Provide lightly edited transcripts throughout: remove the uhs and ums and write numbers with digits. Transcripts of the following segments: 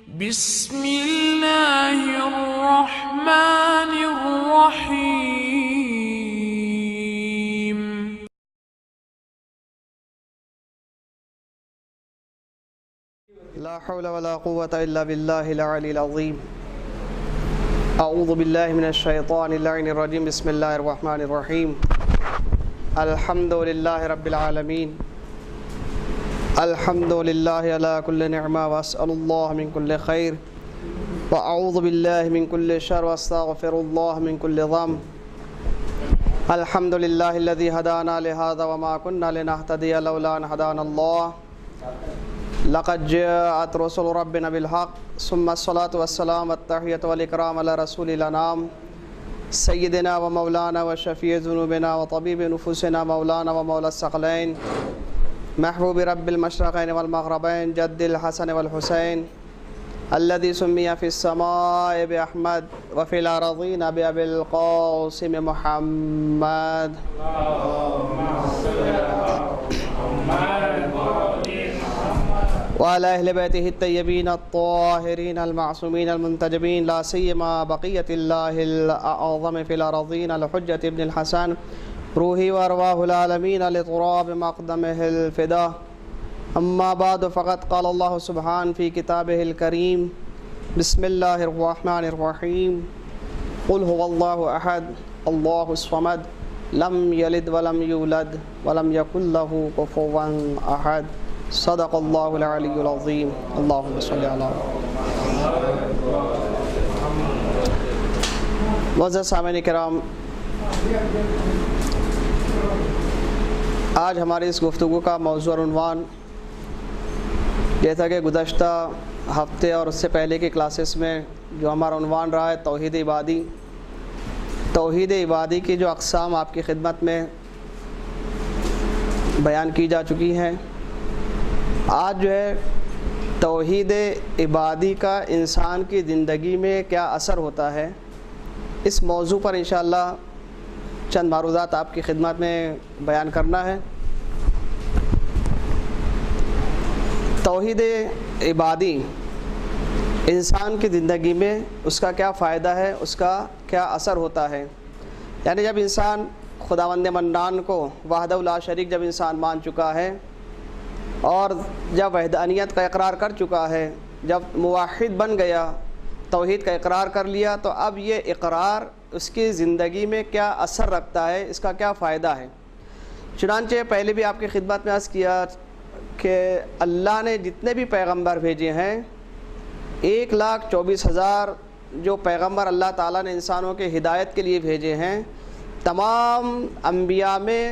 بسم اللہ الرحمن الرحیم لا حول ولا قوة إلا بالله العلي العظيم. أعوذ بالله من الشيطان اللعين الرجيم. بسم الله الرحمن الرحيم. الحمد لله رب العالمين. الحمد لله على كل نعمة وأسأل الله من كل خير وأعوذ بالله من كل شر وأستغفر الله من كل ذنب. الحمد لله الذي هدانا لهذا وما كنا لنهتدي لولا أن هدانا الله. لقد جاءت رسل ربنا بالحق ثم الصلاة والسلام والتحية والإكرام على رسول الأنام سيدنا ومولانا وشفيع ذنوبنا وطبيب نفوسنا مولانا ومولى الثقلين محبوب رب المشرقين والمغربين جد الحسن والحسين الذي سمي في السماء بأحمد وفي الأراضين بأبي القاسم محمد. وعلى أهل بيته الطيبين الطاهرين المعصومين المنتجبين لا سيما بقية الله الأعظم في الأراضين الحجة ابن الحسن روحي وأرواح العالمين لتراب مقدمه الفداء. أما بعد فقد قال الله سبحانه في كتابه الكريم بسم الله الرحمن الرحيم قل هو الله أحد الله الصمد لم يلد ولم يولد ولم يكن له كفوا أحد. صدق اللہ العلی العظیم. اللہم صلی علی. معزز سامعین کرام، آج ہماری اس گفتگو کا موضوع اور عنوان یہ تھا کہ گزشتہ ہفتے اور اس سے پہلے کی کلاسز میں جو ہمارا عنوان رہا ہے توحید عبادی. توحید عبادی کی جو اقسام آپ کی خدمت میں بیان کی جا چکی ہیں، آج جو ہے توحید عبادی کا انسان کی زندگی میں کیا اثر ہوتا ہے، اس موضوع پر انشاءاللہ چند معروضات آپ کی خدمت میں بیان کرنا ہے. توحید عبادی انسان کی زندگی میں اس کا کیا فائدہ ہے، اس کا کیا اثر ہوتا ہے. یعنی جب انسان خداوند منان کو وحدہ لا شریک جب انسان مان چکا ہے اور جب وحدانیت کا اقرار کر چکا ہے، جب موحد بن گیا، توحید کا اقرار کر لیا، تو اب یہ اقرار اس کی زندگی میں کیا اثر رکھتا ہے، اس کا کیا فائدہ ہے. چنانچہ پہلے بھی آپ کی خدمت میں عرض کیا کہ اللہ نے جتنے بھی پیغمبر بھیجے ہیں، 1,24,000 جو پیغمبر اللہ تعالیٰ نے انسانوں کے ہدایت کے لیے بھیجے ہیں، تمام انبیاء میں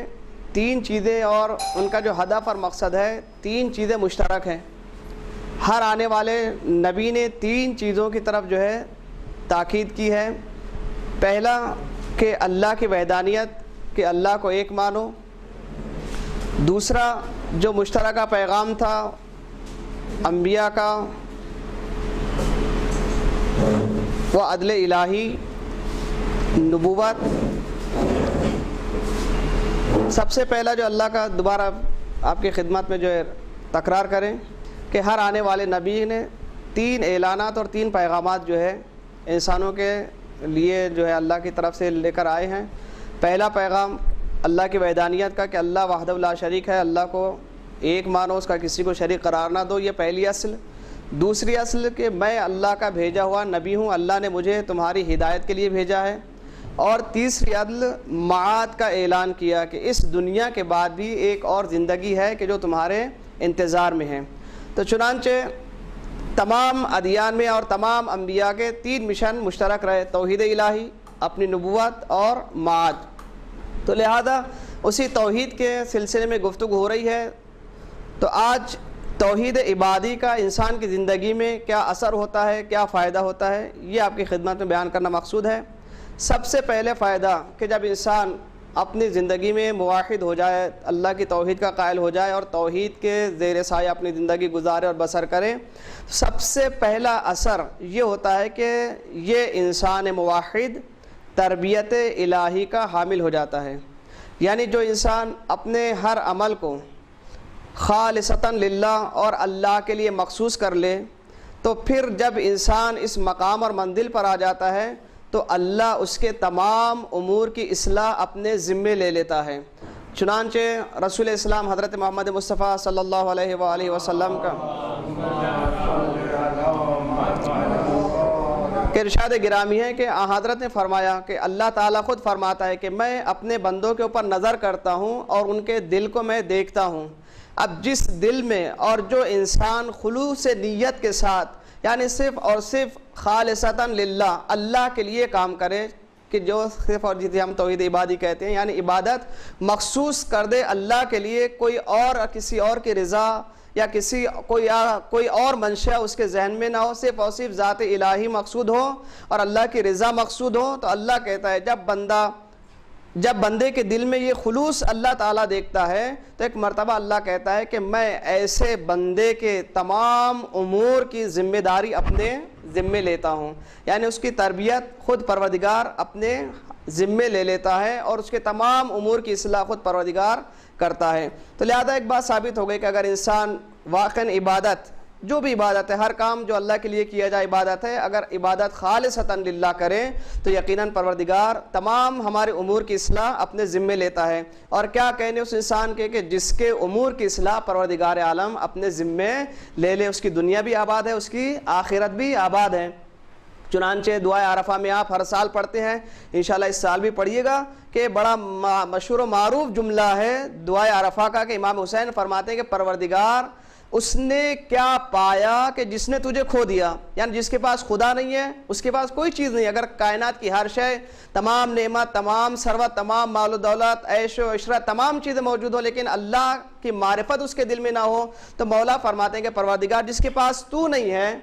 3 چیزیں اور ان کا جو ہدف اور مقصد ہے 3 چیزیں مشترک ہیں. ہر آنے والے نبی نے 3 چیزوں کی طرف جو ہے تاکید کی ہے. پہلا کہ اللہ کی وحدانیت، کہ اللہ کو ایک مانو. دوسرا جو مشترکہ پیغام تھا انبیاء کا، وہ عدل الہی، نبوت. سب سے پہلا جو اللہ کا دوبارہ آپ کی خدمت میں جو ہے تکرار کریں کہ ہر آنے والے نبی نے 3 اعلانات اور 3 پیغامات جو ہے انسانوں کے لیے جو ہے اللہ کی طرف سے لے کر آئے ہیں. پہلا پیغام اللہ کی وحدانیت کا، کہ اللہ وحدہ لا شریک ہے، اللہ کو ایک مانو، اس کا کسی کو شریک قرار نہ دو. یہ پہلی اصل. دوسری اصل کہ میں اللہ کا بھیجا ہوا نبی ہوں، اللہ نے مجھے تمہاری ہدایت کے لیے بھیجا ہے. اور تیسری عدل معاد کا اعلان کیا کہ اس دنیا کے بعد بھی ایک اور زندگی ہے کہ جو تمہارے انتظار میں ہے. تو چنانچہ تمام ادیان میں اور تمام انبیاء کے 3 مشن مشترک رہے: توحید الہی، اپنی نبوت اور معاد. تو لہذا اسی توحید کے سلسلے میں گفتگو ہو رہی ہے. تو آج توحید عبادی کا انسان کی زندگی میں کیا اثر ہوتا ہے، کیا فائدہ ہوتا ہے، یہ آپ کی خدمت میں بیان کرنا مقصود ہے. سب سے پہلے فائدہ کہ جب انسان اپنی زندگی میں موحد ہو جائے، اللہ کی توحید کا قائل ہو جائے اور توحید کے زیر سایہ اپنی زندگی گزارے اور بسر کرے، سب سے پہلا اثر یہ ہوتا ہے کہ یہ انسان موحد تربیت الہی کا حامل ہو جاتا ہے. یعنی جو انسان اپنے ہر عمل کو خالصتاً للہ اور اللہ کے لیے مخصوص کر لے، تو پھر جب انسان اس مقام اور منزل پر آ جاتا ہے تو اللہ اس کے تمام امور کی اصلاح اپنے ذمے لے لیتا ہے۔ چنانچہ رسول اسلام حضرت محمد مصطفیٰ صلی اللہ علیہ وآلہ وسلم کا کہ ارشاد گرامی ہے کہ حضرت نے فرمایا کہ اللہ تعالیٰ خود فرماتا ہے کہ میں اپنے بندوں کے اوپر نظر کرتا ہوں اور ان کے دل کو میں دیکھتا ہوں۔ اب جس دل میں اور جو انسان خلوص نیت کے ساتھ یعنی صرف اور صرف خالصتاً للہ اللہ کے لیے کام کرے، کہ جو صرف اور جسے ہم توحید عبادی کہتے ہیں، یعنی عبادت مخصوص کر دے اللہ کے لیے، کوئی اور کسی اور کی رضا یا کوئی اور منشا اس کے ذہن میں نہ ہو، صرف اور صرف ذات الہی مقصود ہو اور اللہ کی رضا مقصود ہو، تو اللہ کہتا ہے جب بندے کے دل میں یہ خلوص اللہ تعالیٰ دیکھتا ہے تو ایک مرتبہ اللہ کہتا ہے کہ میں ایسے بندے کے تمام امور کی ذمہ داری اپنے ذمے لیتا ہوں، یعنی اس کی تربیت خود پروردگار اپنے ذمے لے لیتا ہے اور اس کے تمام امور کی اصلاح خود پروردگار کرتا ہے۔ تو لہذا ایک بات ثابت ہو گئی کہ اگر انسان واقعاً عبادت، جو بھی عبادت ہے، ہر کام جو اللہ کے لیے کیا جائے عبادت ہے، اگر عبادت خالصتاً للہ کرے تو یقیناً پروردگار تمام ہمارے امور کی اصلاح اپنے ذمے لیتا ہے۔ اور کیا کہنے اس انسان کے کہ جس کے امور کی اصلاح پروردگار عالم اپنے ذمے لے لے، اس کی دنیا بھی آباد ہے، اس کی آخرت بھی آباد ہے۔ چنانچہ دعائے عرفہ میں آپ ہر سال پڑھتے ہیں، انشاءاللہ اس سال بھی پڑھیے گا، کہ بڑا مشہور و معروف جملہ ہے دعائے عرفہ کا کہ امام حسین فرماتے ہیں کہ پروردگار اس نے کیا پایا کہ جس نے تجھے کھو دیا، یعنی جس کے پاس خدا نہیں ہے، اس کے پاس کوئی چیز نہیں، اگر کائنات کی ہر شے، تمام نعمت، تمام ثروت، تمام مال و دولت، عیش و عشرت، تمام چیزیں موجود ہوں، لیکن اللہ کی معرفت اس کے دل میں نہ ہو، تو مولا فرماتے ہیں کہ پروردگار جس کے پاس تو نہیں ہے،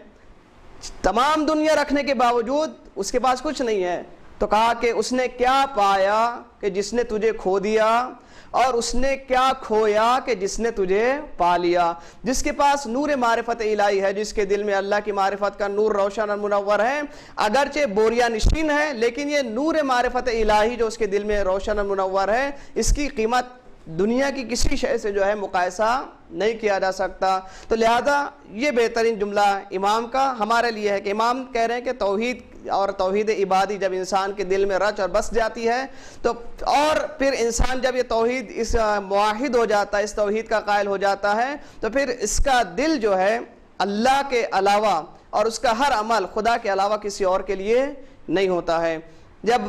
تمام دنیا رکھنے کے باوجود اس کے پاس کچھ نہیں ہے، تو کہا کہ اس نے کیا پایا کہ جس نے تجھے کھو دیا، اور اس نے کیا کھویا کہ جس نے تجھے پا لیا۔ جس کے پاس نور معرفت الہی ہے، جس کے دل میں اللہ کی معرفت کا نور روشن اور منور ہے، اگرچہ بوریا نشین ہے، لیکن یہ نور معرفت الہی جو اس کے دل میں روشن اور منور ہے، اس کی قیمت دنیا کی کسی شے سے جو ہے مقایسہ نہیں کیا جا سکتا۔ تو لہذا یہ بہترین جملہ امام کا ہمارے لیے ہے کہ امام کہہ رہے ہیں کہ توحید اور توحید عبادی جب انسان کے دل میں رچ اور بس جاتی ہے تو اور پھر انسان جب یہ توحید اس موحد ہو جاتا ہے، اس توحید کا قائل ہو جاتا ہے، تو پھر اس کا دل جو ہے اللہ کے علاوہ اور اس کا ہر عمل خدا کے علاوہ کسی اور کے لیے نہیں ہوتا ہے۔ جب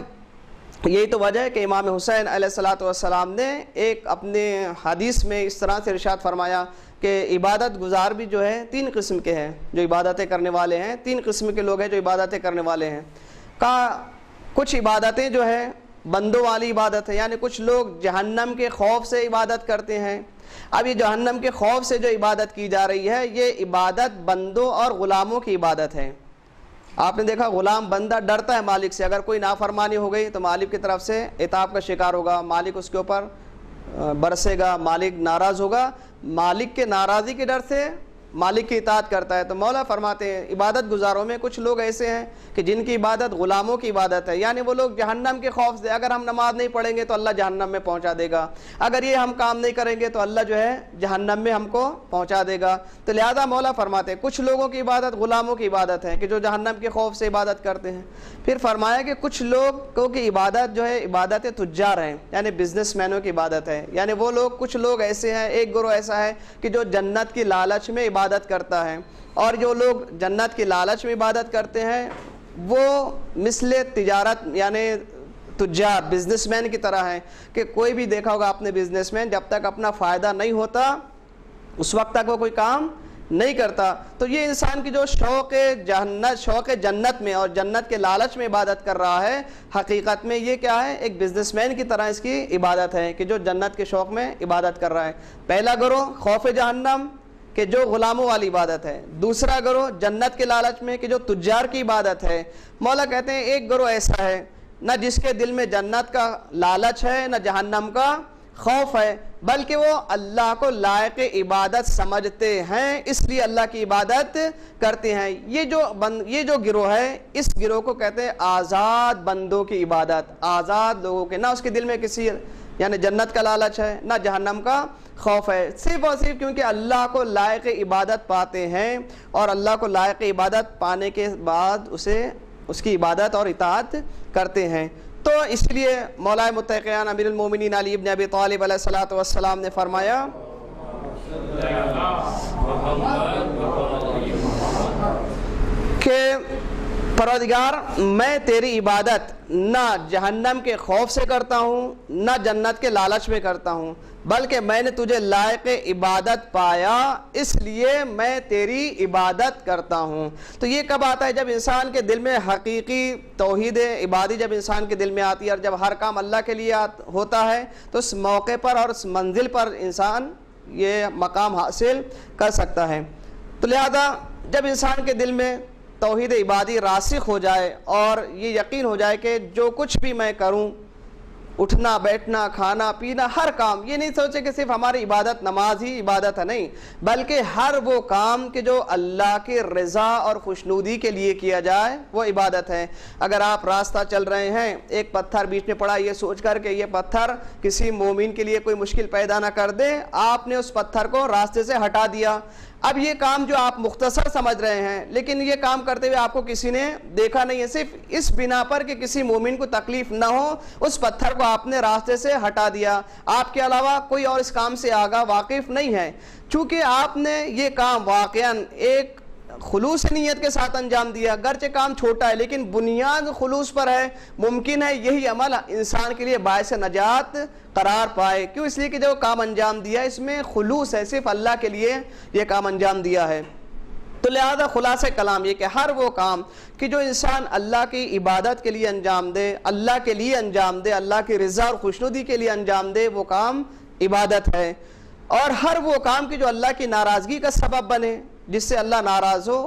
یہی تو وجہ ہے کہ امام حسین علیہ السلام نے ایک اپنے حدیث میں اس طرح سے ارشاد فرمایا کہ عبادت گزار بھی جو ہے تین قسم کے ہیں، جو عبادتیں کرنے والے ہیں، تین قسم کے لوگ ہیں جو عبادتیں کرنے والے ہیں۔ کہا کچھ عبادتیں جو ہے بندوں والی عبادت ہے، یعنی کچھ لوگ جہنم کے خوف سے عبادت کرتے ہیں۔ اب یہ جہنم کے خوف سے جو عبادت کی جا رہی ہے، یہ عبادت بندوں اور غلاموں کی عبادت ہے۔ آپ نے دیکھا غلام بندہ ڈرتا ہے مالک سے، اگر کوئی نافرمانی ہو گئی تو مالک کی طرف سے عتاب کا شکار ہوگا، مالک اس کے اوپر برسے گا، مالک ناراض ہوگا، مالک کے ناراضی کے ڈر سے مالک کی اطاعت کرتا ہے۔ تو مولا فرماتے ہیں عبادت گزاروں میں کچھ لوگ ایسے ہیں کہ جن کی عبادت غلاموں کی عبادت ہے، یعنی وہ لوگ جہنم کے خوف سے اگر ہم نماز نہیں پڑھیں گے تو اللہ جہنم میں پہنچا دے گا، اگر یہ ہم کام نہیں کریں گے تو اللہ جو ہے جہنم میں ہم کو پہنچا دے گا۔ تو لہذا مولا فرماتے ہیں کچھ لوگوں کی عبادت غلاموں کی عبادت ہے کہ جو جہنم کے خوف سے عبادت کرتے ہیں۔ پھر فرمایا کہ کچھ لوگوں کی عبادت جو ہے عبادت تجار ہیں، یعنی بزنس مینوں کی عبادت ہے، یعنی وہ لوگ کچھ لوگ ایسے ہیں، ایک گروہ ایسا ہے کہ جو جنت کی لالچ میں عبادت کرتا ہے، اور جو لوگ جنت کی لالچ میں عبادت کرتے ہیں وہ مثل تجارت یعنی تجار بزنس مین کی طرح ہیں کہ کوئی بھی دیکھا ہوگا آپ نے بزنس مین جب تک اپنا فائدہ نہیں ہوتا اس وقت تک وہ کوئی کام نہیں کرتا۔ تو یہ انسان کی جو شوق جنت میں اور جنت کے لالچ میں عبادت کر رہا ہے، حقیقت میں یہ کیا ہے، ایک بزنس مین کی طرح اس کی عبادت ہے کہ جو جنت کے شوق میں عبادت کر رہا ہے۔ پہلا گروہ خوف جہنم کہ جو غلاموں والی عبادت ہے، دوسرا گروہ جنت کے لالچ میں کہ جو تجار کی عبادت ہے۔ مولا کہتے ہیں ایک گروہ ایسا ہے نہ جس کے دل میں جنت کا لالچ ہے نہ جہنم کا خوف ہے، بلکہ وہ اللہ کو لائق عبادت سمجھتے ہیں، اس لیے اللہ کی عبادت کرتے ہیں۔ یہ جو گروہ ہے، اس گروہ کو کہتے ہیں آزاد بندوں کی عبادت، آزاد لوگوں کے، نہ اس کے دل میں کسی یعنی جنت کا لالچ ہے نہ جہنم کا خوف ہے، صرف اور صرف کیونکہ اللہ کو لائق عبادت پاتے ہیں، اور اللہ کو لائق عبادت پانے کے بعد اس کی عبادت اور اطاعت کرتے ہیں۔ تو اس لیے مولا متقیان امیر المومنین علی ابن ابی طالب علیہ الصلوۃ والسلام نے فرمایا کہ پروردگار میں تیری عبادت نہ جہنم کے خوف سے کرتا ہوں نہ جنت کے لالچ میں کرتا ہوں، بلکہ میں نے تجھے لائق عبادت پایا اس لیے میں تیری عبادت کرتا ہوں۔ تو یہ کب آتا ہے؟ جب انسان کے دل میں حقیقی توحید عبادی جب انسان کے دل میں آتی ہے، اور جب ہر کام اللہ کے لیے ہوتا ہے تو اس موقع پر اور اس منزل پر انسان یہ مقام حاصل کر سکتا ہے۔ تو لہذا جب انسان کے دل میں توحید عبادی راسخ ہو جائے اور یہ یقین ہو جائے کہ جو کچھ بھی میں کروں، اٹھنا بیٹھنا کھانا پینا ہر کام، یہ نہیں سوچے کہ صرف ہماری عبادت نماز ہی عبادت ہے، نہیں، بلکہ ہر وہ کام کہ جو اللہ کے رضا اور خوشنودی کے لیے کیا جائے وہ عبادت ہے۔ اگر آپ راستہ چل رہے ہیں، ایک پتھر بیچ میں پڑا، یہ سوچ کر کہ یہ پتھر کسی مومن کے لیے کوئی مشکل پیدا نہ کر دے، آپ نے اس پتھر کو راستے سے ہٹا دیا۔ اب یہ کام جو آپ مختصر سمجھ رہے ہیں، لیکن یہ کام کرتے ہوئے آپ کو کسی نے دیکھا نہیں ہے، صرف اس بنا پر کہ کسی مومن کو تکلیف نہ ہو اس پتھر کو آپ نے راستے سے ہٹا دیا، آپ کے علاوہ کوئی اور اس کام سے آگاہ واقف نہیں ہے۔ چونکہ آپ نے یہ کام واقعاً ایک خلوص نیت کے ساتھ انجام دیا، گرچہ کام چھوٹا ہے لیکن بنیاد خلوص پر ہے، ممکن ہے یہی عمل انسان کے لیے باعث نجات قرار پائے۔ کیوں؟ اس لیے کہ جو کام انجام دیا اس میں خلوص ہے، صرف اللہ کے لیے یہ کام انجام دیا ہے۔ تو لہذا خلاصہ کلام یہ کہ ہر وہ کام کہ جو انسان اللہ کی عبادت کے لیے انجام دے، اللہ کے لیے انجام دے، اللہ کی رضا اور خوشنودی کے لیے انجام دے، وہ کام عبادت ہے۔ اور ہر وہ کام کہ جو اللہ کی ناراضگی کا سبب بنے، جس سے اللہ ناراض ہو،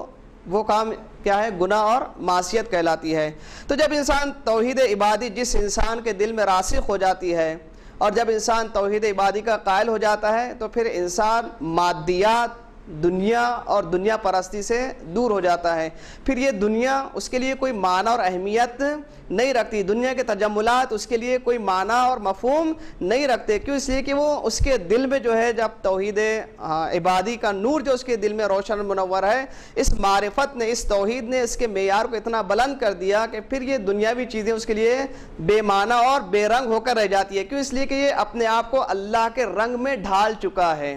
وہ کام کیا ہے؟ گناہ اور معصیت کہلاتی ہے۔ تو جب انسان توحید عبادی جس انسان کے دل میں راسخ ہو جاتی ہے، اور جب انسان توحید عبادی کا قائل ہو جاتا ہے، تو پھر انسان مادیات، دنیا اور دنیا پرستی سے دور ہو جاتا ہے۔ پھر یہ دنیا اس کے لیے کوئی معنی اور اہمیت نہیں رکھتی، دنیا کے تجملات اس کے لیے کوئی معنی اور مفہوم نہیں رکھتے۔ کیوں؟ اس لیے کہ وہ اس کے دل میں جو ہے جب توحید عبادی کا نور جو اس کے دل میں روشن منور ہے، اس معرفت نے، اس توحید نے اس کے معیار کو اتنا بلند کر دیا کہ پھر یہ دنیاوی چیزیں اس کے لیے بے معنی اور بے رنگ ہو کر رہ جاتی ہے۔ کیوں؟ اس لیے کہ یہ اپنے آپ کو اللہ کے رنگ میں ڈھال چکا ہے۔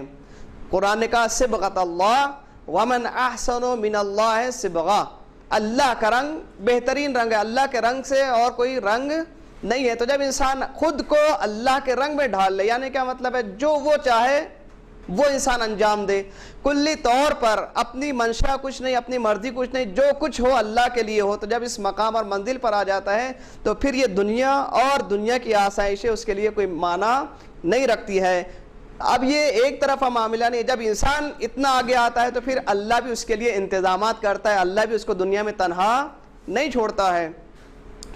قرآن نے کہا صبغۃ اللہ ومن احسن من اللہ صبغہ، اللہ کا رنگ بہترین رنگ ہے، اللہ کے رنگ سے اور کوئی رنگ نہیں ہے۔ تو جب انسان خود کو اللہ کے رنگ میں ڈھال لے، یعنی کیا مطلب ہے؟ جو وہ چاہے وہ انسان انجام دے، کلی طور پر اپنی منشا کچھ نہیں، اپنی مرضی کچھ نہیں، جو کچھ ہو اللہ کے لیے ہو۔ تو جب اس مقام اور منزل پر آ جاتا ہے تو پھر یہ دنیا اور دنیا کی آسائشیں اس کے لیے کوئی معنی نہیں رکھتی ہے۔ اب یہ ایک طرف معاملہ نہیں، جب انسان اتنا آگے آتا ہے تو پھر اللہ بھی اس کے لیے انتظامات کرتا ہے، اللہ بھی اس کو دنیا میں تنہا نہیں چھوڑتا ہے۔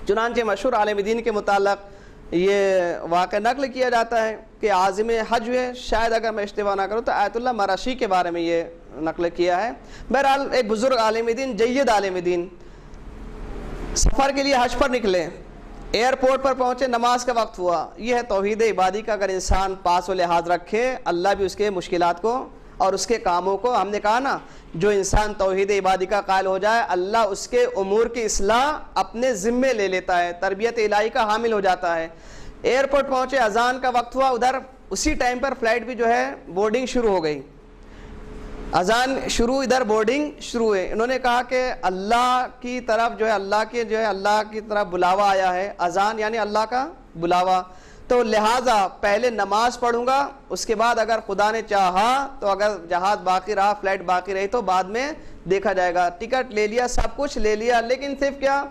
چنانچہ مشہور عالم دین کے متعلق یہ واقعہ نقل کیا جاتا ہے کہ عازم حج ہوئے، شاید اگر میں اشتباہ نہ کروں تو آیت اللہ مرشی کے بارے میں یہ نقل کیا ہے۔ بہرحال ایک بزرگ عالم دین، جید عالم دین، سفر کے لیے حج پر نکلے، ایئرپورٹ پر پہنچے، نماز کا وقت ہوا۔ یہ ہے توحید عبادی کا اگر انسان پاس و لحاظ رکھے، اللہ بھی اس کے مشکلات کو اور اس کے کاموں کو، ہم نے کہا نا جو انسان توحید عبادی کا قائل ہو جائے، اللہ اس کے امور کی اصلاح اپنے ذمے لے لیتا ہے، تربیت الہی کا حامل ہو جاتا ہے۔ ایئرپورٹ پہنچے، اذان کا وقت ہوا، ادھر اسی ٹائم پر فلائٹ بھی جو ہے بورڈنگ شروع ہو گئی، اذان شروع، ادھر بورڈنگ شروع ہے۔ انہوں نے کہا کہ اللہ کی طرف جو ہے اللہ کی طرف بلاوا آیا ہے، اذان یعنی اللہ کا بلاوا، تو لہٰذا پہلے نماز پڑھوں گا، اس کے بعد اگر خدا نے چاہا تو اگر جہاز باقی رہا، فلائٹ باقی رہی تو بعد میں دیکھا جائے گا۔ ٹکٹ لے لیا، سب کچھ لے لیا، لیکن صرف کیا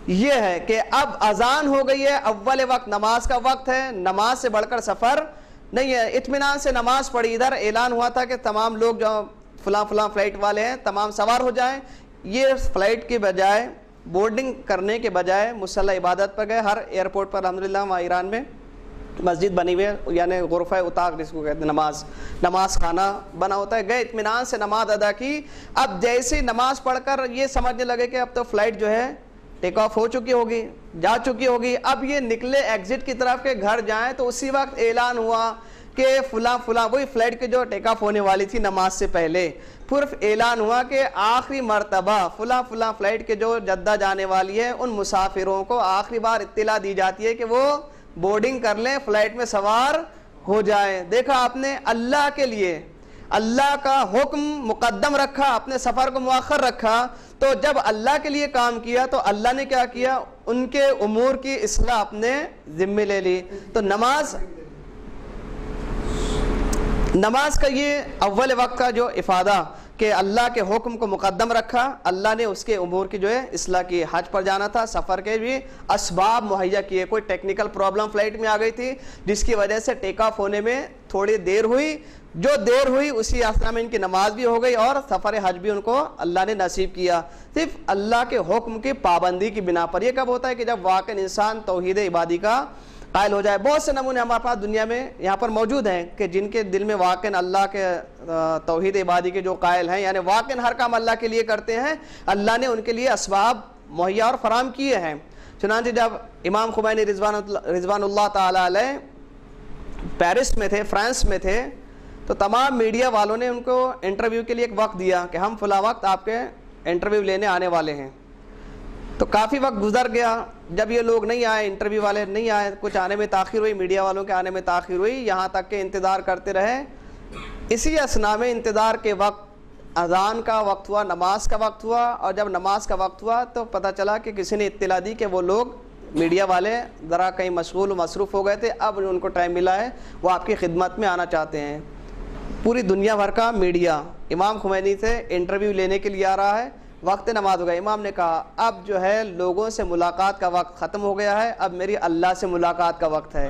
یہ ہے کہ اب اذان ہو گئی ہے، اول وقت نماز کا وقت ہے، نماز سے بڑھ کر سفر نہیں ہے۔ اطمینان سے نماز پڑھی، ادھر اعلان ہوا تھا کہ تمام لوگ جو فلاں فلائٹ والے ہیں تمام سوار ہو جائیں۔ یہ فلائٹ کے بجائے، بورڈنگ کرنے کے بجائے مصلی عبادت پر گئے۔ ہر ایئرپورٹ پر الحمدللہ وہاں ایران میں مسجد بنی ہوئی ہے، یعنی غرفہ اتاق جس کو کہتے ہیں، نماز خانہ بنا ہوتا ہے۔ گئے، اطمینان سے نماز ادا کی۔ اب جیسے نماز پڑھ کر یہ سمجھنے لگے کہ اب تو فلائٹ جو ہے ٹیک آف ہو چکی ہوگی، جا چکی ہوگی، اب یہ نکلے ایگزٹ کی طرف کہ گھر جائیں، تو اسی وقت اعلان ہوا کہ فلاں وہی فلائٹ کے جو ٹیک آف ہونے والی تھی نماز سے پہلے پورا اعلان ہوا کہ آخری مرتبہ فلاں فلائٹ کے جو جدہ جانے والی ہے ان مسافروں کو آخری بار اطلاع دی جاتی ہے کہ وہ بورڈنگ کر لیں، فلائٹ میں سوار ہو جائیں۔ دیکھا آپ نے، اللہ کے لیے اللہ کا حکم مقدم رکھا، اپنے سفر کو مؤخر رکھا، تو جب اللہ کے لیے کام کیا تو اللہ نے کیا کیا؟ ان کے امور کی اصلاح اپنے ذمے لے لی۔ تو نماز کا یہ اول وقت کا جو افادہ کہ اللہ کے حکم کو مقدم رکھا، اللہ نے اس کے امور کی جو ہے اصلاح کی۔ حج پر جانا تھا، سفر کے بھی اسباب مہیا کیے، کوئی ٹیکنیکل پرابلم فلائٹ میں آ گئی تھی جس کی وجہ سے ٹیک آف ہونے میں تھوڑی دیر ہوئی، جو دیر ہوئی اسی اثنا میں ان کی نماز بھی ہو گئی اور سفر حج بھی ان کو اللہ نے نصیب کیا، صرف اللہ کے حکم کی پابندی کی بنا پر۔ یہ کب ہوتا ہے؟ کہ جب واقع انسان توحید عبادی کا قائل ہو جائے۔ بہت سے نمونے ہمارے پاس دنیا میں یہاں پر موجود ہیں کہ جن کے دل میں واقع اللہ کے توحید عبادی کے جو قائل ہیں، یعنی واقع ہر کام اللہ کے لیے کرتے ہیں، اللہ نے ان کے لیے اسباب مہیا اور فراہم کیے ہیں۔ چنانچہ جب امام خمینی رضوان اللہ تعالی علیہ پیرس میں تھے، فرانس میں تھے، تو تمام میڈیا والوں نے ان کو انٹرویو کے لیے ایک وقت دیا کہ ہم فلاں وقت آپ کے انٹرویو لینے آنے والے ہیں۔ تو کافی وقت گزر گیا، جب یہ لوگ نہیں آئے، انٹرویو والے نہیں آئے، کچھ آنے میں تاخیر ہوئی، میڈیا والوں کے آنے میں تاخیر ہوئی، یہاں تک کہ انتظار کرتے رہے۔ اسی اثنا میں انتظار کے وقت اذان کا وقت ہوا، نماز کا وقت ہوا، اور جب نماز کا وقت ہوا تو پتہ چلا کہ کسی نے اطلاع دی کہ وہ لوگ میڈیا والے ذرا کہیں مشغول و مصروف ہو گئے تھے، اب ان کو ٹائم ملا ہے، وہ آپ کی خدمت میں آنا چاہتے ہیں۔ پوری دنیا بھر کا میڈیا امام خمینی سے انٹرویو لینے کے لیے آ رہا ہے، وقت نماز ہو گیا۔ امام نے کہا اب جو ہے لوگوں سے ملاقات کا وقت ختم ہو گیا ہے، اب میری اللہ سے ملاقات کا وقت ہے۔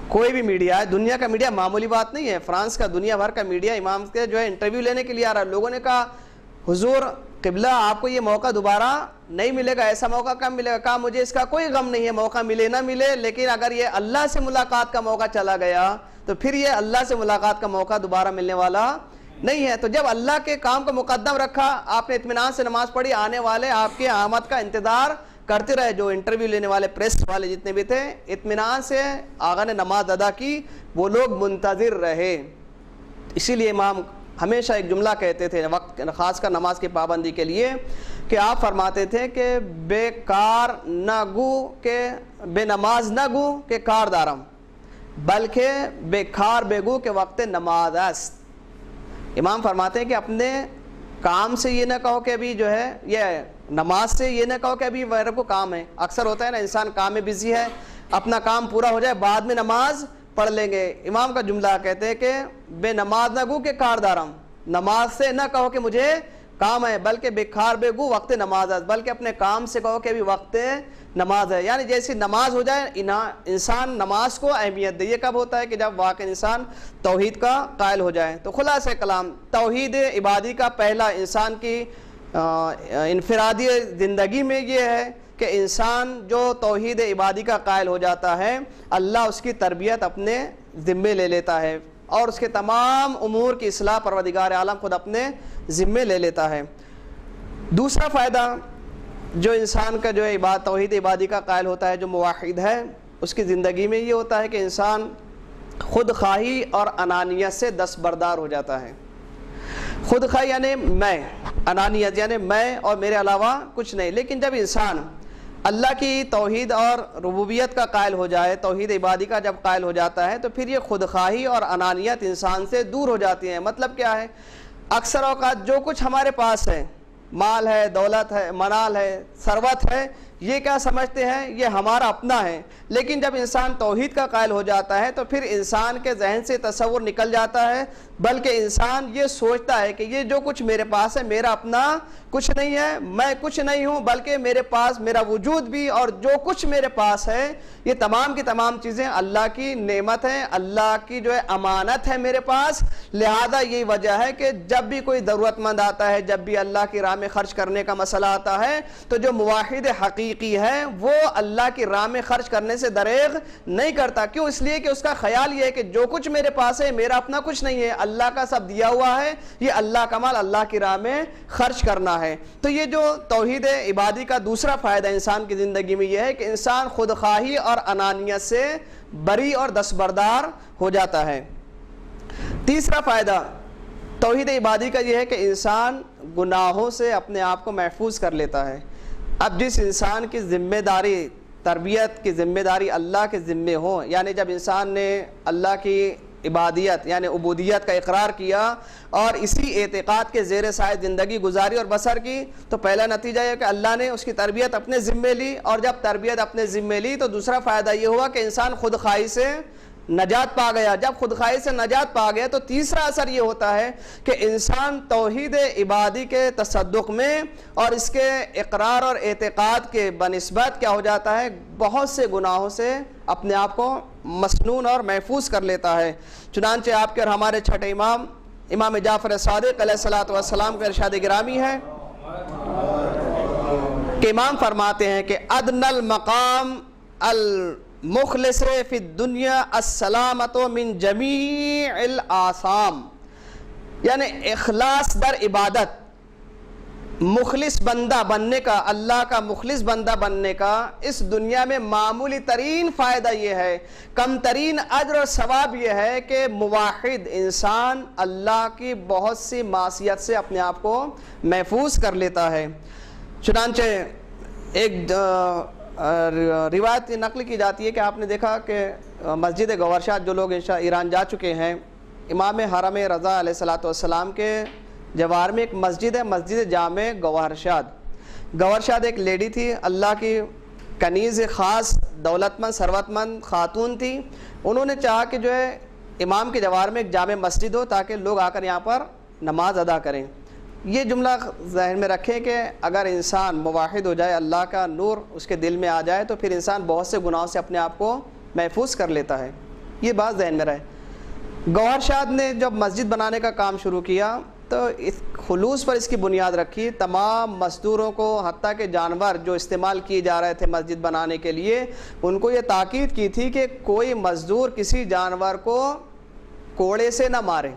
کوئی بھی میڈیا ہے، دنیا کا میڈیا معمولی بات نہیں ہے، فرانس کا دنیا بھر کا میڈیا امام کے جو ہے انٹرویو لینے کے لیے آ رہا ہے۔ لوگوں نے کہا حضور قبلہ آپ کو یہ موقع دوبارہ نہیں ملے گا، ایسا موقع کم ملے گا؟ کہا مجھے اس کا کوئی غم نہیں ہے، موقع ملے نہ ملے، لیکن اگر یہ اللہ سے ملاقات کا موقع چلا گیا تو پھر یہ اللہ سے ملاقات کا موقع دوبارہ ملنے والا نہیں ہے۔ تو جب اللہ کے کام کو مقدم رکھا، آپ نے اطمینان سے نماز پڑھی، آنے والے آپ کی آمد کا انتظار کرتے رہے، جو انٹرویو لینے والے پریس والے جتنے بھی تھے، اطمینان سے آقا نے نماز ادا کی، وہ لوگ منتظر رہے۔ اسی لیے امام ہمیشہ ایک جملہ کہتے تھے وقت خاص کر نماز کی پابندی کے لیے، کہ آپ فرماتے تھے کہ بے کار نہ گو کہ بے نماز نہ گو کہ کار دارم، بلکہ بے کار بے گو کہ وقت نماز است۔ امام فرماتے ہیں کہ اپنے کام سے یہ نہ کہو کہ ابھی جو ہے یہ نماز سے یہ نہ کہو کہ ابھی میرے کو کام ہے۔ اکثر ہوتا ہے نا، انسان کام میں بزی ہے، اپنا کام پورا ہو جائے بعد میں نماز پڑھ لیں گے۔ امام کا جملہ کہتے ہیں کہ بے نماز نہ گو کہ کار دارم، نماز سے نہ کہو کہ مجھے کام ہے، بلکہ بے کار بے گو وقت نماز ہے، بلکہ اپنے کام سے کہو کہ ابھی وقت نماز ہے۔ یعنی جیسی نماز ہو جائے، انسان نماز کو اہمیت دے۔ یہ کب ہوتا ہے؟ کہ جب واقع انسان توحید کا قائل ہو جائے۔ تو خلاصہ کلام، توحید عبادی کا پہلا انسان کی انفرادی زندگی میں یہ ہے کہ انسان جو توحید عبادی کا قائل ہو جاتا ہے، اللہ اس کی تربیت اپنے ذمے لے لیتا ہے اور اس کے تمام امور کی اصلاح پروردگار عالم خود اپنے ذمے لے لیتا ہے۔ دوسرا فائدہ جو انسان کا جو ہے توحید عبادی کا قائل ہوتا ہے، جو موحد ہے، اس کی زندگی میں یہ ہوتا ہے کہ انسان خود خواہی اور انانیت سے دستبردار ہو جاتا ہے۔ خود خواہی یعنی میں، انانیت یعنی میں اور میرے علاوہ کچھ نہیں۔ لیکن جب انسان اللہ کی توحید اور ربوبیت کا قائل ہو جائے، توحید عبادی کا جب قائل ہو جاتا ہے، تو پھر یہ خود خواہی اور انانیت انسان سے دور ہو جاتی ہیں۔ مطلب کیا ہے؟ اکثر اوقات جو کچھ ہمارے پاس ہے، مال ہے، دولت ہے، منال ہے، ثروت ہے، یہ کیا سمجھتے ہیں؟ یہ ہمارا اپنا ہے۔ لیکن جب انسان توحید کا قائل ہو جاتا ہے تو پھر انسان کے ذہن سے تصور نکل جاتا ہے، بلکہ انسان یہ سوچتا ہے کہ یہ جو کچھ میرے پاس ہے میرا اپنا کچھ نہیں ہے، میں کچھ نہیں ہوں، بلکہ میرے پاس میرا وجود بھی اور جو کچھ میرے پاس ہے یہ تمام کی تمام چیزیں اللہ کی نعمت ہیں، اللہ کی جو ہے امانت ہے میرے پاس۔ لہذا یہی وجہ ہے کہ جب بھی کوئی ضرورت مند آتا ہے، جب بھی اللہ کی راہ میں خرچ کرنے کا مسئلہ آتا ہے، تو جو موحد حقیقی ہے وہ اللہ کی راہ میں خرچ کرنے سے دریغ نہیں کرتا۔ کیوں؟ اس لیے کہ اس کا خیال یہ ہے کہ جو کچھ میرے پاس ہے میرا اپنا کچھ نہیں ہے، اللہ کا سب دیا ہوا ہے، یہ اللہ کا مال اللہ کی راہ میں خرچ کرنا ہے۔ ہے۔ تو یہ جو توحید عبادی کا دوسرا فائدہ انسان کی زندگی میں یہ ہے کہ انسان خودخواہی اور انانیت سے بری اور دستبردار ہو جاتا ہے۔ تیسرا فائدہ توحید عبادی کا یہ ہے کہ انسان گناہوں سے اپنے آپ کو محفوظ کر لیتا ہے۔ اب جس انسان کی ذمہ داری، تربیت کی ذمہ داری اللہ کے ذمے ہو، یعنی جب انسان نے اللہ کی عبادیت یعنی عبودیت کا اقرار کیا اور اسی اعتقاد کے زیر سائے زندگی گزاری اور بسر کی، تو پہلا نتیجہ یہ کہ اللہ نے اس کی تربیت اپنے ذمے لی، اور جب تربیت اپنے ذمے لی تو دوسرا فائدہ یہ ہوا کہ انسان خودخواہی سے نجات پا گیا۔ جب خودخواہی سے نجات پا گیا تو تیسرا اثر یہ ہوتا ہے کہ انسان توحید عبادی کے تصدق میں اور اس کے اقرار اور اعتقاد کے بنسبت کیا ہو جاتا ہے، بہت سے گناہوں سے اپنے آپ کو مسنون اور محفوظ کر لیتا ہے۔ چنانچہ آپ کے اور ہمارے چھٹے امام جعفر صادق علیہ الصلوۃ والسلام کا ارشاد گرامی ہے کہ امام فرماتے ہیں کہ ادنى المقام المخلص فی الدنیا السلامۃ من جمیع الآثام، یعنی اخلاص در عبادت، مخلص بندہ بننے کا، اللہ کا مخلص بندہ بننے کا اس دنیا میں معمولی ترین فائدہ یہ ہے، کم ترین اجر اور ثواب یہ ہے کہ موحد انسان اللہ کی بہت سی معصیت سے اپنے آپ کو محفوظ کر لیتا ہے۔ چنانچہ ایک روایت نقل کی جاتی ہے کہ آپ نے دیکھا کہ مسجد گوہرشاد، جو لوگ ایران جا چکے ہیں، امام حرم رضا علیہ الصلوۃ والسلام کے جوار میں ایک مسجد ہے، مسجد جامع گوہرشاد۔ گوہرشاد ایک لیڈی تھی، اللہ کی کنیز خاص دولت مند ثروت مند خاتون تھی۔ انہوں نے چاہا کہ جو ہے امام کے جوار میں ایک جامع مسجد ہو تاکہ لوگ آ کر یہاں پر نماز ادا کریں۔ یہ جملہ ذہن میں رکھیں کہ اگر انسان موحد ہو جائے، اللہ کا نور اس کے دل میں آ جائے، تو پھر انسان بہت سے گناہوں سے اپنے آپ کو محفوظ کر لیتا ہے۔ یہ بات ذہن میں رہے۔ گوہرشاد نے جب مسجد بنانے کا کام شروع کیا تو اس خلوص پر اس کی بنیاد رکھی، تمام مزدوروں کو، حتیٰ کہ جانور جو استعمال کیے جا رہے تھے مسجد بنانے کے لیے، ان کو یہ تاکید کی تھی کہ کوئی مزدور کسی جانور کو کوڑے سے نہ مارے،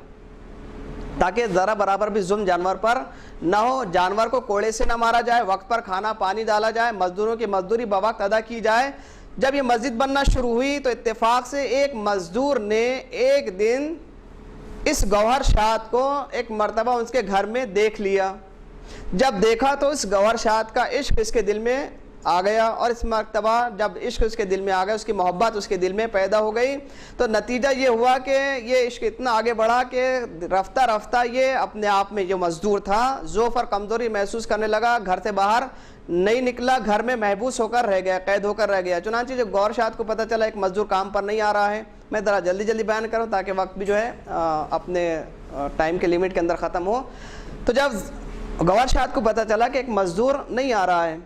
تاکہ ذرا برابر بھی ظلم جانور پر نہ ہو، جانور کو کوڑے سے نہ مارا جائے، وقت پر کھانا پانی ڈالا جائے، مزدوروں کی مزدوری بوقت ادا کی جائے۔ جب یہ مسجد بننا شروع ہوئی تو اتفاق سے ایک مزدور نے ایک دن اس گوہرشاد کو ایک مرتبہ اس کے گھر میں دیکھ لیا۔ جب دیکھا تو اس گوہرشاد کا عشق اس کے دل میں آ گیا، اور اس مرتبہ جب عشق اس کے دل میں آ گیا، اس کی محبت اس کے دل میں پیدا ہو گئی، تو نتیجہ یہ ہوا کہ یہ عشق اتنا آگے بڑھا کہ رفتہ رفتہ یہ اپنے آپ میں جو مزدور تھا ضعف اور کمزوری محسوس کرنے لگا، گھر سے باہر نہیں نکلا، گھر میں محبوس ہو کر رہ گیا، قید ہو کر رہ گیا۔ چنانچہ جب گوہرشاد کو پتہ چلا ایک مزدور کام پر نہیں آ رہا ہے، میں ذرا جلدی جلدی بیان کروں تاکہ وقت بھی جو ہے اپنے ٹائم کے لیمٹ کے اندر ختم ہو۔ تو جب گوہرشاد کو پتہ چلا کہ ایک مزدور نہیں آ رہا ہے،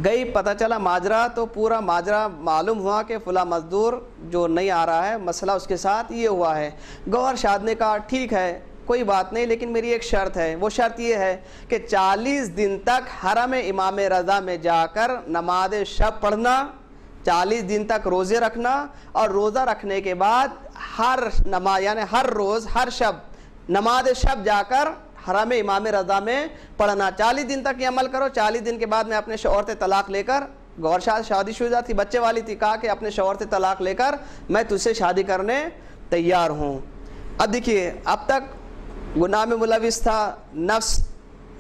گئی پتہ چلا ماجرا، تو پورا ماجرا معلوم ہوا کہ فلاں مزدور جو نہیں آ رہا ہے، مسئلہ اس کے ساتھ یہ ہوا ہے۔ گوہرشاد نے کہا ٹھیک ہے کوئی بات نہیں، لیکن میری ایک شرط ہے، وہ شرط یہ ہے کہ 40 دن تک حرم امام رضا میں جا کر نماز شب پڑھنا، 40 دن تک روزے رکھنا، اور روزہ رکھنے کے بعد ہر نماز یعنی ہر روز ہر شب نماز شب جا کر حرم امام رضا میں پڑھنا۔ 40 دن تک یہ عمل کرو، 40 دن کے بعد میں اپنے شوہر سے طلاق لے کر، گوہرشاد شادی شدہ تھی، بچے والی تھی، کہا کہ اپنے شوہر سے طلاق لے کر میں تجھ سے شادی کرنے تیار ہوں۔ اب دیکھیے، اب تک گناہ میں ملوث تھا، نفس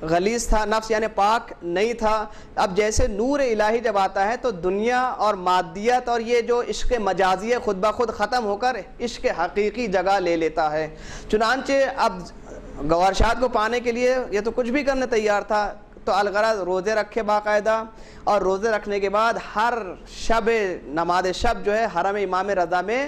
غلیظ تھا، نفس یعنی پاک نہیں تھا۔ اب جیسے نور الہی جب آتا ہے تو دنیا اور مادیت اور یہ جو عشق مجازی خود بخود ختم ہو کر عشق حقیقی جگہ لے لیتا ہے۔ چنانچہ اب گوہرشاد کو پانے کے لیے یہ تو کچھ بھی کرنے تیار تھا، تو الغرض روزے رکھے باقاعدہ، اور روزے رکھنے کے بعد ہر شب نماز شب جو ہے حرم امام رضا میں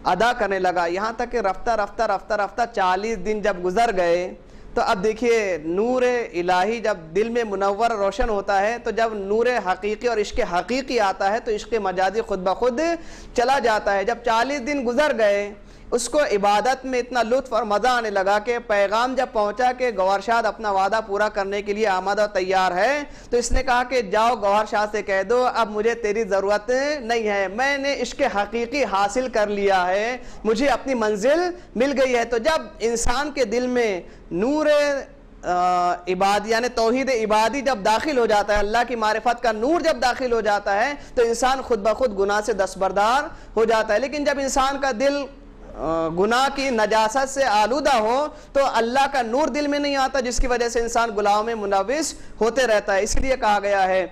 ادا کرنے لگا، یہاں تک کہ رفتہ رفتہ رفتہ رفتہ 40 دن جب گزر گئے تو اب دیکھیے نور الہی جب دل میں منور روشن ہوتا ہے، تو جب نور حقیقی اور عشق حقیقی آتا ہے تو عشق مجازی خود بخود چلا جاتا ہے۔ جب 40 دن گزر گئے، اس کو عبادت میں اتنا لطف اور مزہ آنے لگا کہ پیغام جب پہنچا کہ گوہرشاد اپنا وعدہ پورا کرنے کے لیے آمادہ و تیار ہے، تو اس نے کہا کہ جاؤ گوہرشاد سے کہہ دو اب مجھے تیری ضرورت نہیں ہے، میں نے عشق حقیقی حاصل کر لیا ہے، مجھے اپنی منزل مل گئی ہے۔ تو جب انسان کے دل میں نور عبادی یعنی توحید عبادی جب داخل ہو جاتا ہے، اللہ کی معرفت کا نور جب داخل ہو جاتا ہے تو انسان خود بخود گناہ سے دستبردار ہو جاتا ہے. لیکن جب انسان کا دل گناہ کی نجاست سے آلودہ ہو تو اللہ کا نور دل میں نہیں آتا، جس کی وجہ سے انسان گناہوں میں ملوث ہوتے رہتا ہے. اس لیے کہا گیا ہے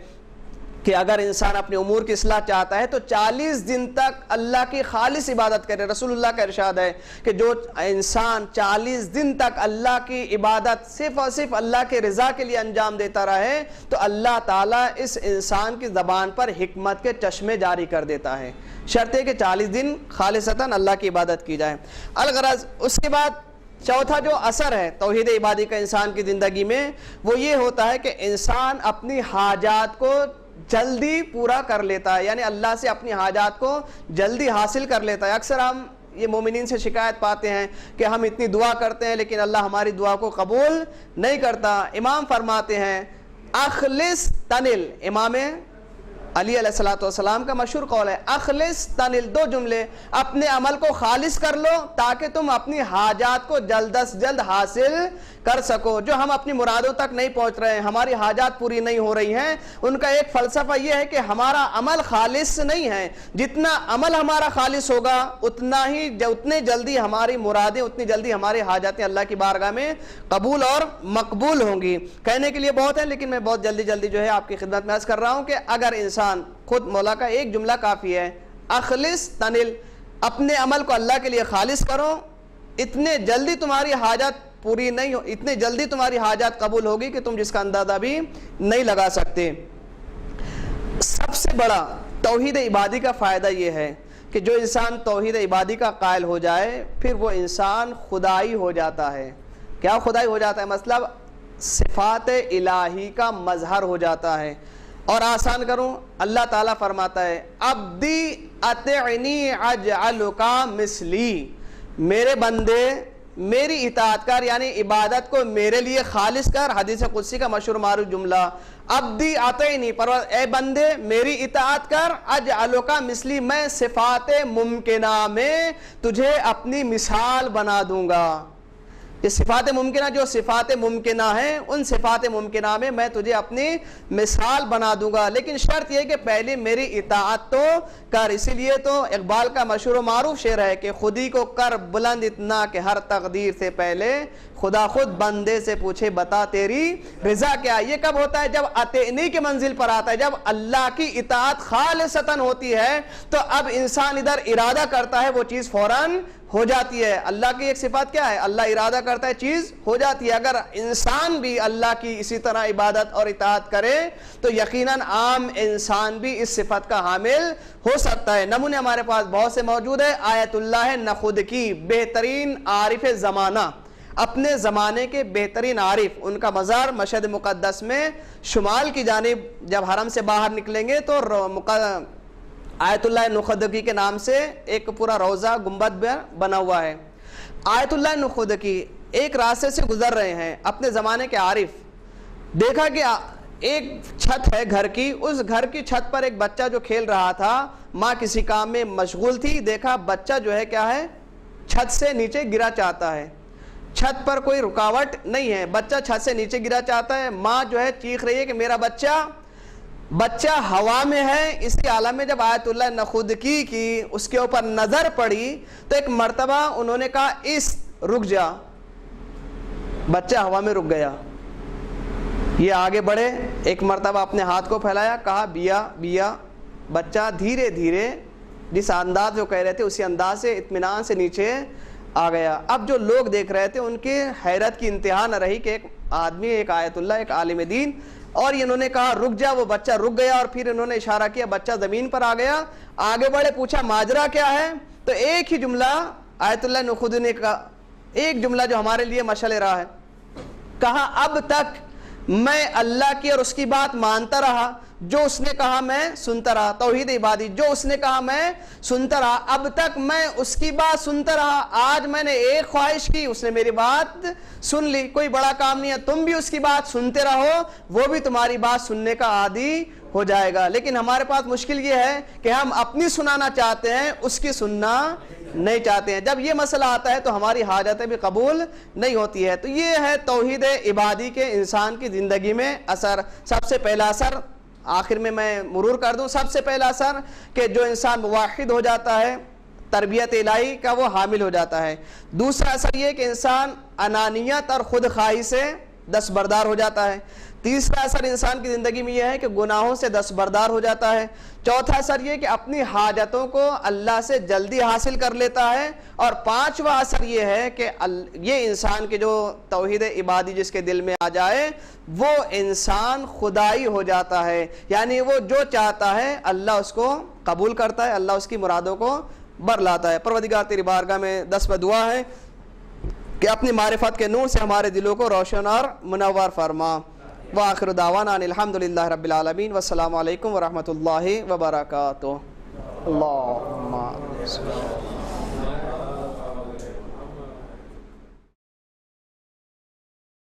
کہ اگر انسان اپنے امور کی اصلاح چاہتا ہے تو 40 دن تک اللہ کی خالص عبادت کرے. رسول اللہ کا ارشاد ہے کہ جو انسان 40 دن تک اللہ کی عبادت صرف اور صرف اللہ کے رضا کے لیے انجام دیتا رہے تو اللہ تعالیٰ اس انسان کی زبان پر حکمت کے چشمے جاری کر دیتا ہے. شرط ہے کہ 40 دن خالصتاً اللہ کی عبادت کی جائے. الغرض اس کے بعد چوتھا جو اثر ہے توحید عبادی کا انسان کی زندگی میں وہ یہ ہوتا ہے کہ انسان اپنی حاجات کو جلدی پورا کر لیتا ہے، یعنی اللہ سے اپنی حاجات کو جلدی حاصل کر لیتا ہے. اکثر ہم یہ مومنین سے شکایت پاتے ہیں کہ ہم اتنی دعا کرتے ہیں لیکن اللہ ہماری دعا کو قبول نہیں کرتا. امام فرماتے ہیں اخلص تنل، امام علی علیہ السلام کا مشہور قول ہے اخلص تنل، 2 جملے، اپنے عمل کو خالص کر لو تاکہ تم اپنی حاجات کو جلد از جلد حاصل کر سکو. جو ہم اپنی مرادوں تک نہیں پہنچ رہے ہیں، ہماری حاجات پوری نہیں ہو رہی ہیں، ان کا ایک فلسفہ یہ ہے کہ ہمارا عمل خالص نہیں ہے. جتنا عمل ہمارا خالص ہوگا اتنے جلدی ہماری مرادیں، اتنی جلدی ہماری حاجاتیں اللہ کی بارگاہ میں قبول اور مقبول ہوں گی. کہنے کے لیے بہت ہے لیکن میں بہت جلدی جو ہے آپ کی خدمت میں عرض کر رہا ہوں کہ اگر انسان خود مولا کا ایک جملہ کافی ہے، اخلص تنل، اپنے عمل کو اللہ کے لیے خالص کرو، اتنے جلدی تمہاری حاجات پوری نہیں ہو، اتنے جلدی تمہاری حاجات قبول ہوگی کہ تم جس کا اندازہ بھی نہیں لگا سکتے. سب سے بڑا توحید عبادی کا فائدہ یہ ہے کہ جو انسان توحید عبادی کا قائل ہو جائے پھر وہ انسان خدائی ہو جاتا ہے. کیا خدائی ہو جاتا ہے؟ مطلب صفات الہی کا مظہر ہو جاتا ہے. اور آسان کروں، اللہ تعالیٰ فرماتا ہے عبدی اطعنی اجعلکا مثلی، میرے بندے میری اطاعت کر، یعنی عبادت کو میرے لیے خالص کر. حدیث قدسی کا مشہور معروف جملہ عبدی اطعنی، اے بندے میری اطاعت کر، اجعلکا مثلی، میں صفات ممکنہ میں تجھے اپنی مثال بنا دوں گا. یہ صفات ممکنہ، جو صفات ممکنہ ہیں ان صفات ممکنہ میں میں تجھے اپنی مثال بنا دوں گا، لیکن شرط یہ کہ پہلے میری اطاعت تو کر. اسی لیے تو اقبال کا مشہور و معروف شعر ہے کہ خودی کو کر بلند اتنا کہ ہر تقدیر سے پہلے خدا خود بندے سے پوچھے بتا تیری رضا کیا. یہ کب ہوتا ہے؟ جب اطعنی کی منزل پر آتا ہے، جب اللہ کی اطاعت خالصتاً ہوتی ہے تو اب انسان ادھر ارادہ کرتا ہے، وہ چیز فوراً ہو جاتی ہے. اللہ کی ایک صفات کیا ہے؟ اللہ ارادہ کرتا ہے چیز ہو جاتی ہے. اگر انسان بھی اللہ کی اسی طرح عبادت اور اطاعت کرے تو یقیناً عام انسان بھی اس صفت کا حامل ہو سکتا ہے. نمونے ہمارے پاس بہت سے موجود ہے. آیت اللہ نخود کی، بہترین عارف زمانہ، اپنے زمانے کے بہترین عارف، ان کا مزار مشہد مقدس میں شمال کی جانب جب حرم سے باہر نکلیں گے تو آیت اللہ نخودکی کے نام سے ایک پورا روضہ گنبد بنا ہوا ہے. آیت اللہ نخودکی ایک راستے سے گزر رہے ہیں، اپنے زمانے کے عارف. دیکھا کہ ایک چھت ہے گھر کی، اس گھر کی چھت پر ایک بچہ جو کھیل رہا تھا، ماں کسی کام میں مشغول تھی. دیکھا بچہ جو ہے کیا ہے، چھت سے نیچے گرا چاہتا ہے. چھت پر کوئی رکاوٹ نہیں ہے، بچہ چھت سے نیچے گرا چاہتا ہے. ماں جو ہے چیخ رہی ہے کہ میرا بچہ ہوا میں ہے. اسی عالم میں جب آیت اللہ نخودکی کی اس کے اوپر نظر پڑی تو ایک مرتبہ انہوں نے کہا رک جا. بچہ ہوا میں رک گیا. یہ آگے بڑھے، ایک مرتبہ اپنے ہاتھ کو پھیلایا، کہا بیا بیا. بچہ دھیرے دھیرے جس انداز جو کہہ رہے تھے اسی انداز سے اطمینان سے نیچے آ گیا. اب جو لوگ دیکھ رہے تھے ان کی حیرت کی انتہا نہ رہی کہ ایک آدمی، ایک آیت اللہ، ایک عالم دین، اور انہوں نے کہا رک جا. وہ بچہ رک گیا اور پھر انہوں نے اشارہ کیا، بچہ زمین پر آ گیا. آگے بڑھے، پوچھا ماجرا کیا ہے؟ تو ایک ہی جملہ آیت اللہ نخود نے کہا، ایک جملہ جو ہمارے لیے مشعل راہ ہے. کہا اب تک میں اللہ کی اور اس کی بات مانتا رہا، جو اس نے کہا میں سنتا رہا. توحید عبادی، جو اس نے کہا میں سنتا رہا. اب تک میں اس کی بات سنتا رہا. آج میں نے ایک خواہش کی، اس نے میری بات سن لی. کوئی بڑا کام نہیں ہے، تم بھی اس کی بات سنتے رہو، وہ بھی تمہاری بات سننے کا عادی ہو جائے گا. لیکن ہمارے پاس مشکل یہ ہے کہ ہم اپنی سنانا چاہتے ہیں, اس کی سننا نہیں چاہتے ہیں. جب یہ مسئلہ آتا ہے تو ہماری حاجتیں بھی قبول نہیں ہوتی ہے. تو یہ ہے توحید عبادی کے انسان کی زندگی میں اثر. سب سے پہلا اثر آخر میں مرور کر دوں. سب سے پہلا اثر کہ جو انسان موحد ہو جاتا ہے, تربیت الہی کا وہ حامل ہو جاتا ہے. دوسرا اثر یہ کہ انسان انانیت اور خود خواہی سے دستبردار ہو جاتا ہے. تیسرا اثر انسان کی زندگی میں یہ ہے کہ گناہوں سے دستبردار ہو جاتا ہے. چوتھا اثر یہ کہ اپنی حاجتوں کو اللہ سے جلدی حاصل کر لیتا ہے. اور پانچواں اثر یہ ہے کہ یہ انسان کے جو توحید عبادی جس کے دل میں آ جائے وہ انسان خدائی ہو جاتا ہے. یعنی وہ جو چاہتا ہے اللہ اس کو قبول کرتا ہے, اللہ اس کی مرادوں کو برلاتا ہے. پروردگار تیری بارگاہ میں دست دعا ہے کہ اپنی معرفت کے نور سے ہمارے دلوں کو روشن اور منور فرما. وآخر دعوانا الحمدللہ رب العالمین والسلام علیکم ورحمۃ اللہ وبرکاتہ. اللہم